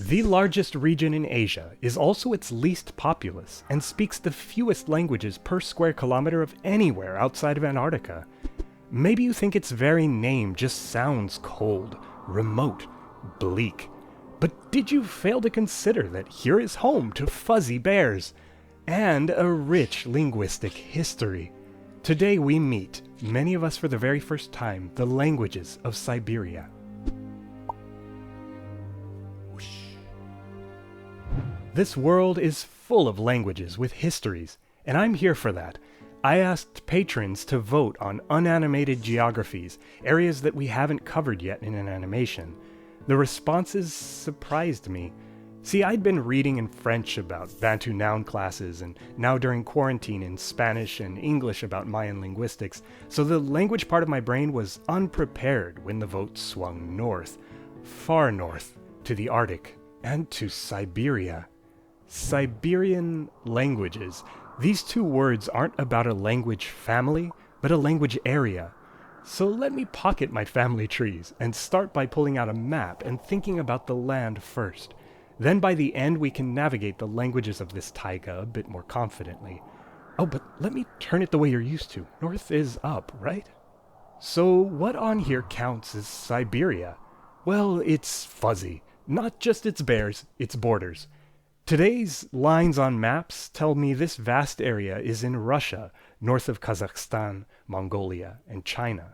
The largest region in Asia is also its least populous and speaks the fewest languages per square kilometer of anywhere outside of Antarctica. Maybe you think its very name just sounds cold, remote, bleak. But did you fail to consider that here is home to fuzzy bears and a rich linguistic history? Today we meet, many of us for the very first time, the languages of Siberia. This world is full of languages with histories, and I'm here for that. I asked patrons to vote on unanimated geographies, areas that we haven't covered yet in an animation. The responses surprised me. See, I'd been reading in French about Bantu noun classes, and now during quarantine in Spanish and English about Mayan linguistics, so the language part of my brain was unprepared when the vote swung north, far north, to the Arctic, and to Siberia. Siberian languages. These two words aren't about a language family, but a language area. So let me pocket my family trees and start by pulling out a map and thinking about the land first. Then by the end we can navigate the languages of this taiga a bit more confidently. Oh, but let me turn it the way you're used to. North is up, right? So what on here counts as Siberia? Well, it's fuzzy. Not just its bears, its borders. Today's lines on maps tell me this vast area is in Russia, north of Kazakhstan, Mongolia, and China.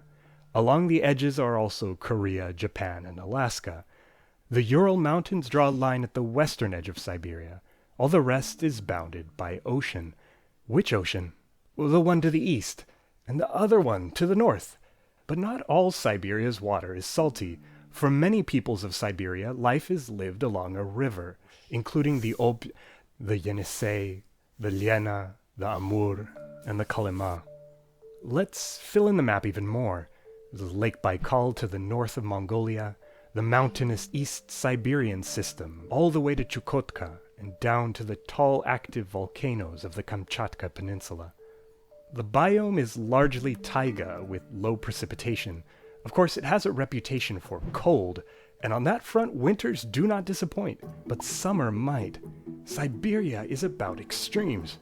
Along the edges are also Korea, Japan, and Alaska. The Ural Mountains draw a line at the western edge of Siberia. All the rest is bounded by ocean. Which ocean? Well, the one to the east, and the other one to the north. But not all Siberia's water is salty. For many peoples of Siberia, life is lived along a river, including the Ob, the Yenisei, the Lena, the Amur, and the Kolyma. Let's fill in the map even more. The Lake Baikal to the north of Mongolia, the mountainous East Siberian system, all the way to Chukotka, and down to the tall active volcanoes of the Kamchatka Peninsula. The biome is largely taiga with low precipitation. Of course, it has a reputation for cold, and on that front winters do not disappoint, but summer might. Siberia is about extremes.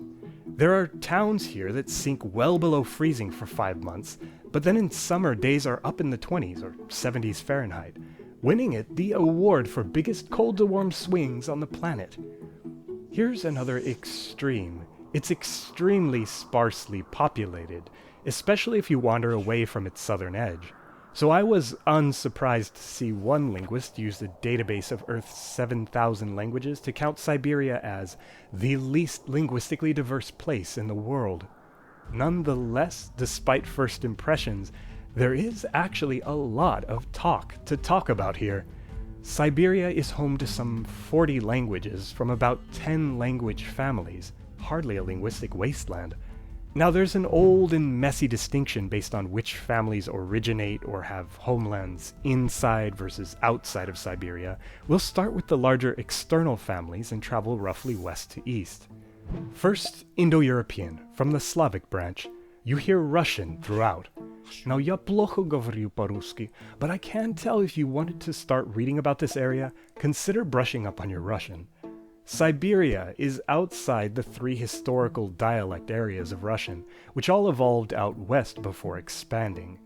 There are towns here that sink well below freezing for 5 months, but then in summer days are up in the 20s or 70s Fahrenheit, winning it the award for biggest cold to warm swings on the planet. Here's another extreme. It's extremely sparsely populated, especially if you wander away from its southern edge. So I was unsurprised to see one linguist use the database of Earth's 7,000 languages to count Siberia as the least linguistically diverse place in the world. Nonetheless, despite first impressions, there is actually a lot of talk to talk about here. Siberia is home to some 40 languages from about 10 language families, hardly a linguistic wasteland. Now there's an old and messy distinction based on which families originate or have homelands inside versus outside of Siberia. We'll start with the larger external families and travel roughly west to east. First, Indo-European, from the Slavic branch. You hear Russian throughout. Now, я плохо говорю по-русски, but I can tell if you wanted to start reading about this area, consider brushing up on your Russian. Siberia is outside the 3 historical dialect areas of Russian, which all evolved out west before expanding.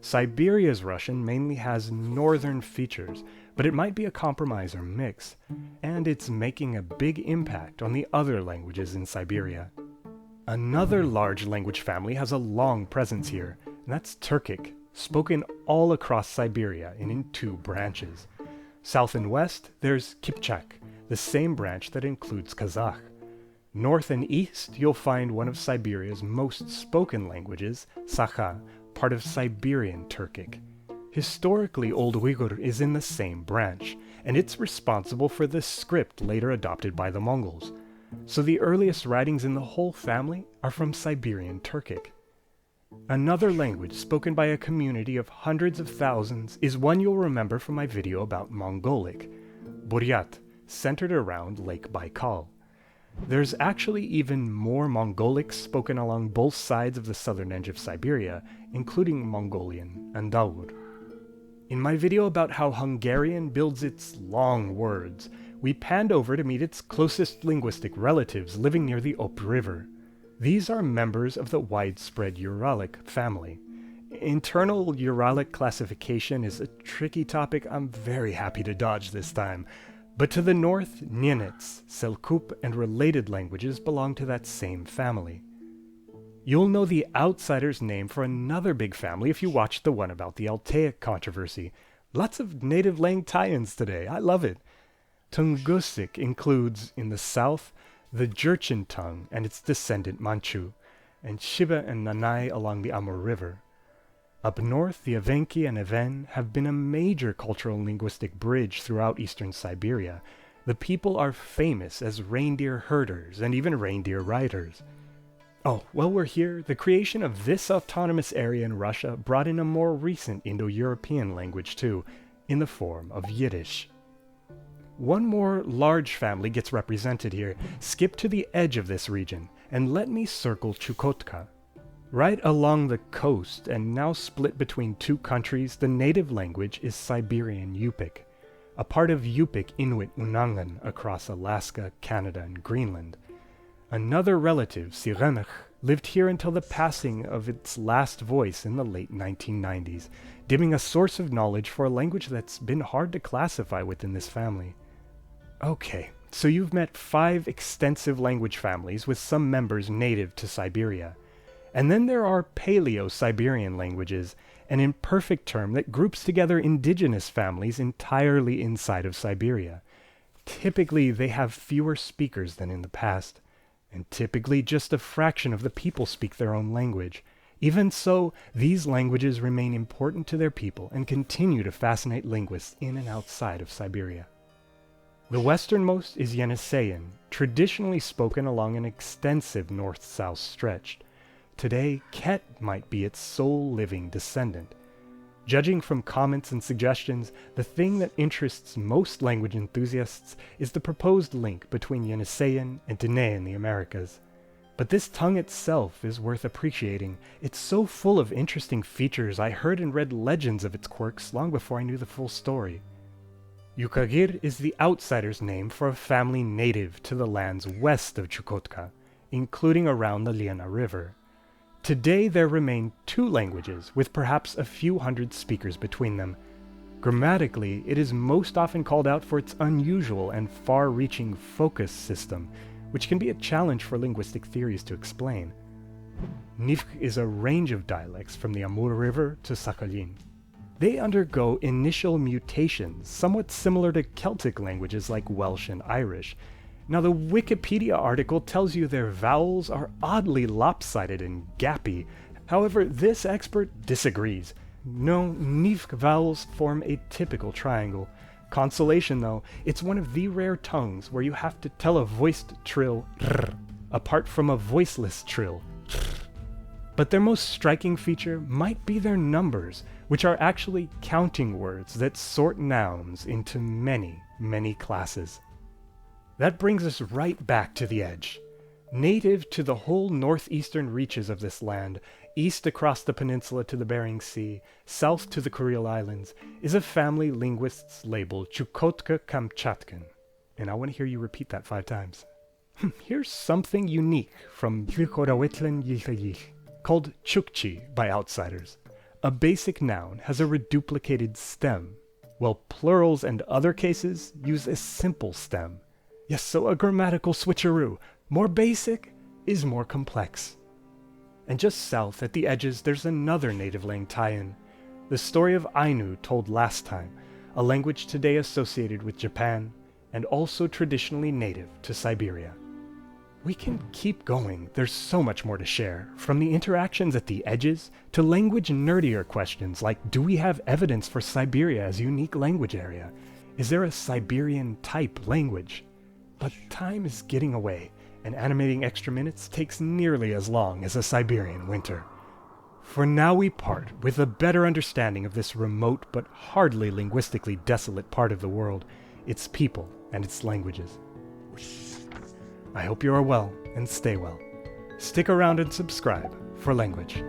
Siberia's Russian mainly has northern features, but it might be a compromise or mix, and it's making a big impact on the other languages in Siberia. Another large language family has a long presence here, and that's Turkic, spoken all across Siberia and in 2 branches. South and west, there's Kipchak, the same branch that includes Kazakh. North and east, you'll find one of Siberia's most spoken languages, Sakha, part of Siberian Turkic. Historically, Old Uyghur is in the same branch, and it's responsible for the script later adopted by the Mongols. So the earliest writings in the whole family are from Siberian Turkic. Another language spoken by a community of hundreds of thousands is one you'll remember from my video about Mongolic, Buryat, centered around Lake Baikal. There's actually even more Mongolic spoken along both sides of the southern edge of Siberia, including Mongolian and Daur. In my video about how Hungarian builds its long words, we panned over to meet its closest linguistic relatives living near the Ob River. These are members of the widespread Uralic family. Internal Uralic classification is a tricky topic I'm very happy to dodge this time, but to the north, Nenets, Selkup, and related languages belong to that same family. You'll know the outsider's name for another big family if you watched the one about the Altaic controversy. Lots of NativLang tie-ins today, I love it. Tungusic includes, in the south, the Jurchen tongue and its descendant Manchu, and Shiba and Nanai along the Amur River. Up north, the Evenki and Even have been a major cultural and linguistic bridge throughout eastern Siberia. The people are famous as reindeer herders and even reindeer riders. Oh, while we're here, the creation of this autonomous area in Russia brought in a more recent Indo-European language too, in the form of Yiddish. One more large family gets represented here. Skip to the edge of this region, and let me circle Chukotka. Right along the coast, and now split between two countries, the native language is Siberian Yupik, a part of Yupik Inuit Unangan across Alaska, Canada, and Greenland. Another relative, Sirenach, lived here until the passing of its last voice in the late 1990s, giving a source of knowledge for a language that's been hard to classify within this family. Okay, so you've met 5 extensive language families with some members native to Siberia. And then there are Paleo-Siberian languages, an imperfect term that groups together indigenous families entirely inside of Siberia. Typically, they have fewer speakers than in the past, and typically just a fraction of the people speak their own language. Even so, these languages remain important to their people and continue to fascinate linguists in and outside of Siberia. The westernmost is Yeniseian, traditionally spoken along an extensive north-south stretch. Today, Ket might be its sole living descendant. Judging from comments and suggestions, the thing that interests most language enthusiasts is the proposed link between Yeniseian and Dene in the Americas. But this tongue itself is worth appreciating. It's so full of interesting features. I heard and read legends of its quirks long before I knew the full story. Yukagir is the outsider's name for a family native to the lands west of Chukotka, including around the Lena River. Today there remain 2 languages, with perhaps a few hundred speakers between them. Grammatically, it is most often called out for its unusual and far-reaching focus system, which can be a challenge for linguistic theories to explain. Nivkh is a range of dialects from the Amur River to Sakhalin. They undergo initial mutations, somewhat similar to Celtic languages like Welsh and Irish. Now, the Wikipedia article tells you their vowels are oddly lopsided and gappy. However, this expert disagrees. No, Nivkh vowels form a typical triangle. Consolation though, it's one of the rare tongues where you have to tell a voiced trill rr, apart from a voiceless trill rr. But their most striking feature might be their numbers, which are actually counting words that sort nouns into many, many classes. That brings us right back to the edge. Native to the whole northeastern reaches of this land, east across the peninsula to the Bering Sea, south to the Kuril Islands, is a family linguists labeled Chukotka-Kamchatkan. And I want to hear you repeat that 5 times. Here's something unique from called Chukchi by outsiders. A basic noun has a reduplicated stem, while plurals and other cases use a simple stem. Yes, so a grammatical switcheroo. More basic is more complex. And just south at the edges there's another NativLang tie-in. The story of Ainu told last time, a language today associated with Japan, and also traditionally native to Siberia. We can keep going, there's so much more to share, from the interactions at the edges to language nerdier questions like, do we have evidence for Siberia as a unique language area? Is there a Siberian type language? But time is getting away, and animating extra minutes takes nearly as long as a Siberian winter. For now we part with a better understanding of this remote but hardly linguistically desolate part of the world, its people and its languages. I hope you are well and stay well. Stick around and subscribe for language.